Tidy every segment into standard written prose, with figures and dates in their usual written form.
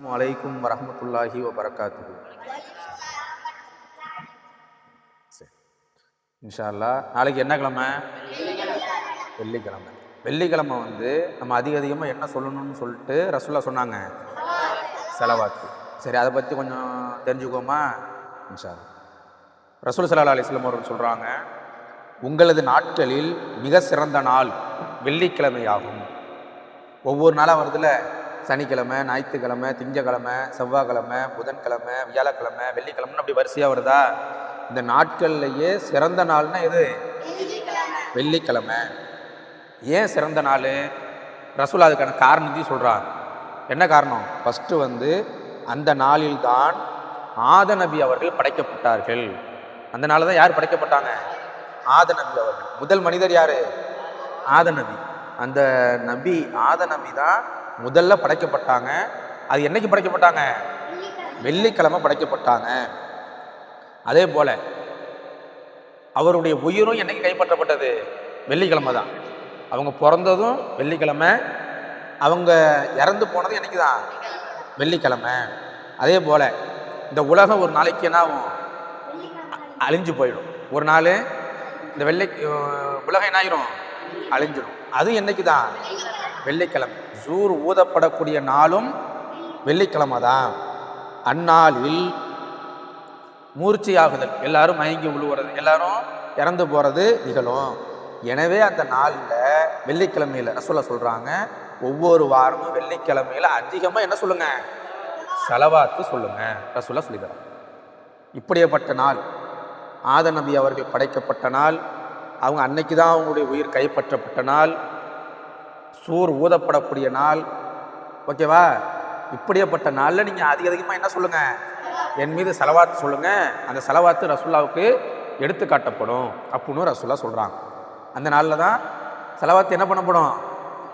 அலைக்கும் வரஹ்மத்துல்லாஹி வபரகாத்துஹு. சரி, இன்ஷா அல்லாஹ் நாளைக்கு என்ன கிழமை? வெள்ளிக்கிழமை. வெள்ளிக்கிழமை நம்ம அதிகமாக என்ன சொல்லணும்னு சொல்லிட்டு ரசூலுல்லாஹ் சொன்னாங்க, ஸலவாத்து. சரி, அதை பற்றி கொஞ்சம் தெரிஞ்சுக்கோமா? இன்ஷா அல்லாஹ். ரசூல் ஸல்லல்லாஹு அலைஹி வஸல்லம் அவர்கள் சொல்கிறாங்க, உங்களது நாட்களில் மிக சிறந்த நாள் வெள்ளிக்கிழமையாகும். ஒவ்வொரு நாளாக வருதுல, சனிக்கிழமை, ஞாயிற்றுக்கிழமை, திங்கக்கிழமை, செவ்வாய்க்கிழமை, புதன்கிழமை, வியாழக்கிழமை, வெள்ளிக்கிழமைன்னு அப்படி வரிசையாக வருதா? இந்த நாட்கள்லையே சிறந்த நாள்னா எது? வெள்ளிக்கிழமை. ஏன் சிறந்த நாள்? ரசூல் அதுக்கான காரணத்தையும் சொல்கிறார். என்ன காரணம்? ஃபஸ்ட்டு அந்த நாளில்தான் ஆத நபி அவர்கள் படைக்கப்பட்டார்கள். அந்த நாளில் தான் யார் படைக்கப்பட்டாங்க? ஆத நபி அவர்கள். முதல் மனிதர் யார்? ஆத நபி. அந்த நபி ஆத நபி தான் முதல்ல படைக்கப்பட்டாங்க. அது என்னைக்கு படைக்கப்பட்டாங்க? வெள்ளிக்கிழமை படைக்கப்பட்டாங்க. அதே போல அவருடைய உயிரும் என்னைக்கு கைப்பற்றப்பட்டது? வெள்ளிக்கிழமை தான். அவங்க பிறந்ததும் வெள்ளிக்கிழமை, அவங்க இறந்து போனதும் என்னைக்கு தான்? வெள்ளிக்கிழமை. அதே போல இந்த உலகம் ஒரு நாளைக்கு என்ன ஆகும்? அழிஞ்சு போயிடும். ஒரு நாள் இந்த உலகம் என்ன ஆயிரும்? அழிஞ்சிடும். அது என்னைக்கு தான்? வெள்ளிக்கிழமை. சூர் ஊதப்படக்கூடிய நாளும் வெள்ளிக்கிழமை தான். அந்நாளில் மூர்ச்சையாகுதல், எல்லாரும் மயங்கி விழுவுறது, எல்லாரும் இறந்து போறது நிகழும். எனவே அந்த நாளில் வெள்ளிக்கிழமையில ரசூலுல்லாஹ் சொல்றாங்க, ஒவ்வொரு வாரமும் வெள்ளிக்கிழமையில அதிகமாக என்ன சொல்லுங்க? ஸலவாத்து சொல்லுங்க. ரசூலுல்லாஹ் சொல்லித்தராங்க. இப்படிப்பட்ட நாள் ஆத நபி அவர்கள் படைக்கப்பட்ட நாள், அவங்க அன்னைக்கு தான் அவங்களுடைய உயிர் கைப்பற்றப்பட்ட நாள், சூர் ஊதப்படக்கூடிய நாள். ஓகேவா? இப்படிப்பட்ட நாளில் நீங்கள் அதிகமாக என்ன சொல்லுங்க? என் மீது ஸலவாத்து சொல்லுங்க. அந்த ஸலவாத்து ரசூலுல்லாஹ்வுக்கு எடுத்து காட்டப்படும் அப்படின்னு ரசூலுல்லாஹ் சொல்கிறாங்க. அந்த நாளில் தான் ஸலவாத்து என்ன பண்ணப்படும்?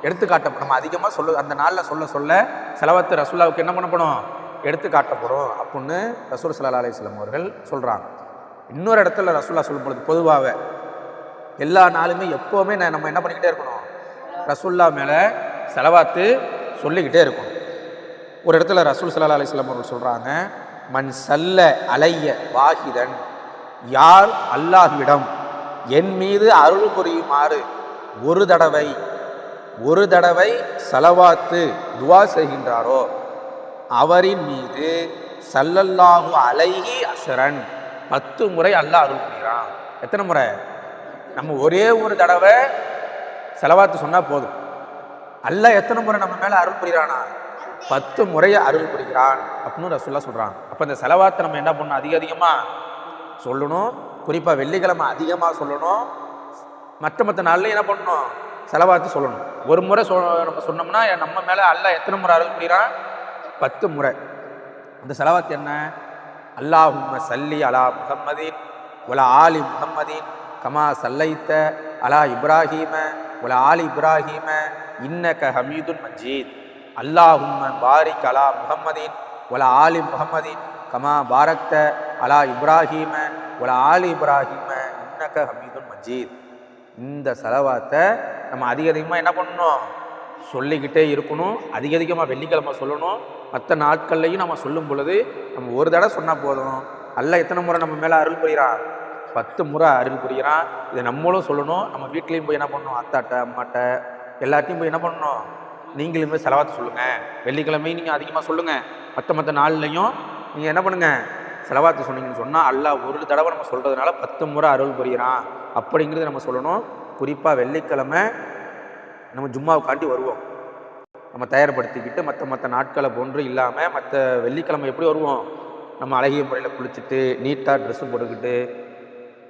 எடுத்து காட்டப்படும். நம்ம அதிகமாக அந்த நாளில் சொல்ல ஸலவாத்து ரசூலுல்லாஹ்வுக்கு என்ன பண்ணப்படும்? எடுத்து காட்டப்படும் அப்படின்னு ரசூல் ஸல்லல்லாஹு அலைஹி வஸல்லம் அவர்கள் சொல்கிறாங்க. இன்னொரு இடத்துல ரசூலுல்லாஹ் சொல்லும் பொழுது, பொதுவாகவே எல்லா நாளுமே எப்போவுமே நம்ம என்ன பண்ணிக்கிட்டே இருக்கணும்? ரசூலுல்லாஹ் மேலே ஸலவாத்து சொல்லிக்கிட்டே இருக்கணும். ஒரு இடத்துல ரசூல் ஸல்லல்லாஹு அலைஹி வஸல்லம் அவர்கள் சொல்கிறாங்க, மன் சல்ல அலைய வாஹிதன், யார் அல்லாஹ்விடம் என் மீது அருள் புரியுமாறு ஒரு தடவை ஸலவாத்து துவா செய்கின்றாரோ அவரின் மீது ஸல்லல்லாஹு அலைஹி அஷ்ரன் 10 முறை அல்லாஹ் அருள் புரிகிறான். எத்தனை முறை? நம்ம ஒரே ஒரு தடவை ஸலவாத்து சொன்னால் போதும். அல்லாஹ் எத்தனை முறை நம்ம மேலே அருள் புரிகிறானா? 10 முறையை அருள் புரிகிறான் அப்படின்னு ரசூலுல்லாஹ் சொல்கிறாங்க. அப்போ இந்த ஸலவாத்தை நம்ம என்ன பண்ணணும்? அதிகமாக சொல்லணும். குறிப்பாக வெள்ளிக்கிழமை அதிகமாக சொல்லணும். மற்ற நாள்லையும் என்ன பண்ணணும்? ஸலவாத்து சொல்லணும். ஒரு முறை நம்ம சொன்னோம்னா நம்ம மேலே அல்லாஹ் எத்தனை முறை அருள் புரிகிறான்? 10 முறை. அந்த ஸலவாத்து என்ன? அல்லாஹும்ம சல்லி அலா முஹம்மதின் வலா ஆலி முஹம்மதின் கமா சல்லைத்த அலா இப்ராஹீம வலா ஆலி இப்ராஹீம இன்னக ஹமீதுன் மஜீத். அல்லாஹும்ம பாரிக் அலா முஹம்மதின் வலா ஆலி முஹம்மதின் கமா பாரக்த அலா இப்ராஹீம வலா ஆலி இப்ராஹீம இன்னக ஹமீதுன் மஜீத். இந்த ஸலவாத்தை நம்ம அதிகமாக என்ன பண்ணணும்? சொல்லிக்கிட்டே இருக்கணும். அதிகமாக வெள்ளிக்கிழமை சொல்லணும். மற்ற நாட்கள்லையும் நம்ம சொல்லும் பொழுது நம்ம ஒரு தடவை சொன்னால் போதும். அல்லாஹ் எத்தனை முறை நம்ம மேலே அருள் புரிகிறான்? 10 முறை அருள் புரிகிறான். இதை நம்மளும் சொல்லணும். நம்ம வீட்லேயும் போய் என்ன பண்ணணும்? அத்தாட்ட அம்மாட்ட எல்லாத்தையும் போய் என்ன பண்ணணும்? நீங்களுமே ஸலவாத்து சொல்லுங்கள். வெள்ளிக்கிழமையும் நீங்கள் அதிகமாக சொல்லுங்கள். மற்ற நாள்லையும் நீங்கள் என்ன பண்ணுங்கள்? ஸலவாத்து சொன்னீங்கன்னு சொன்னால் அல்லாஹ் ஒரு தடவை நம்ம சொல்கிறதுனால 10 முறை அருள் புரிகிறான் அப்படிங்கிறது நம்ம சொல்லணும். குறிப்பாக வெள்ளிக்கிழமை நம்ம ஜும்மாவுக்காண்டி வருவோம். நம்ம தயார்படுத்திக்கிட்டு மற்ற நாட்களை போன்று இல்லாமல் மற்ற வெள்ளிக்கிழமை எப்படி வருவோம்? நம்ம அழகிய முறையில் குளிச்சுட்டு நீட்டாக ட்ரெஸ்ஸு போட்டுக்கிட்டு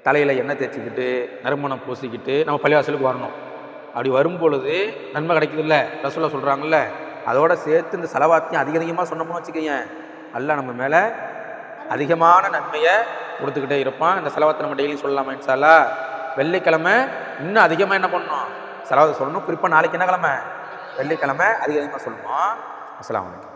தலையில் எண்ணெய் தேய்ச்சிக்கிட்டு நறுமணம் பூசிக்கிட்டு நம்ம பள்ளிவாசலுக்கு வரணும். அப்படி வரும்பொழுது நன்மை கிடைக்குதுல்ல, ரசூலுல்லாஹ் சொல்கிறாங்கல்ல. அதோட சேர்த்து இந்த ஸலவாத்தையும் அதிகமாக சொன்னோம்னு வச்சுக்கோங்க, அல்லாஹ் நம்ம மேலே அதிகமான நன்மையை கொடுத்துக்கிட்டே இருப்பான். இந்த ஸலவாத்தை நம்ம டெய்லி சொல்லலாமா? இன்ஷா அல்லாஹ். வெள்ளிக்கிழமை இன்னும் அதிகமாக என்ன பண்ணணும்? ஸலவாத்து சொல்லணும். குறிப்பாக நாளைக்கு என்ன கிழமை? வெள்ளிக்கிழமை அதிகமாக சொல்லணும். அஸ்ஸலாமு அலைக்கும்.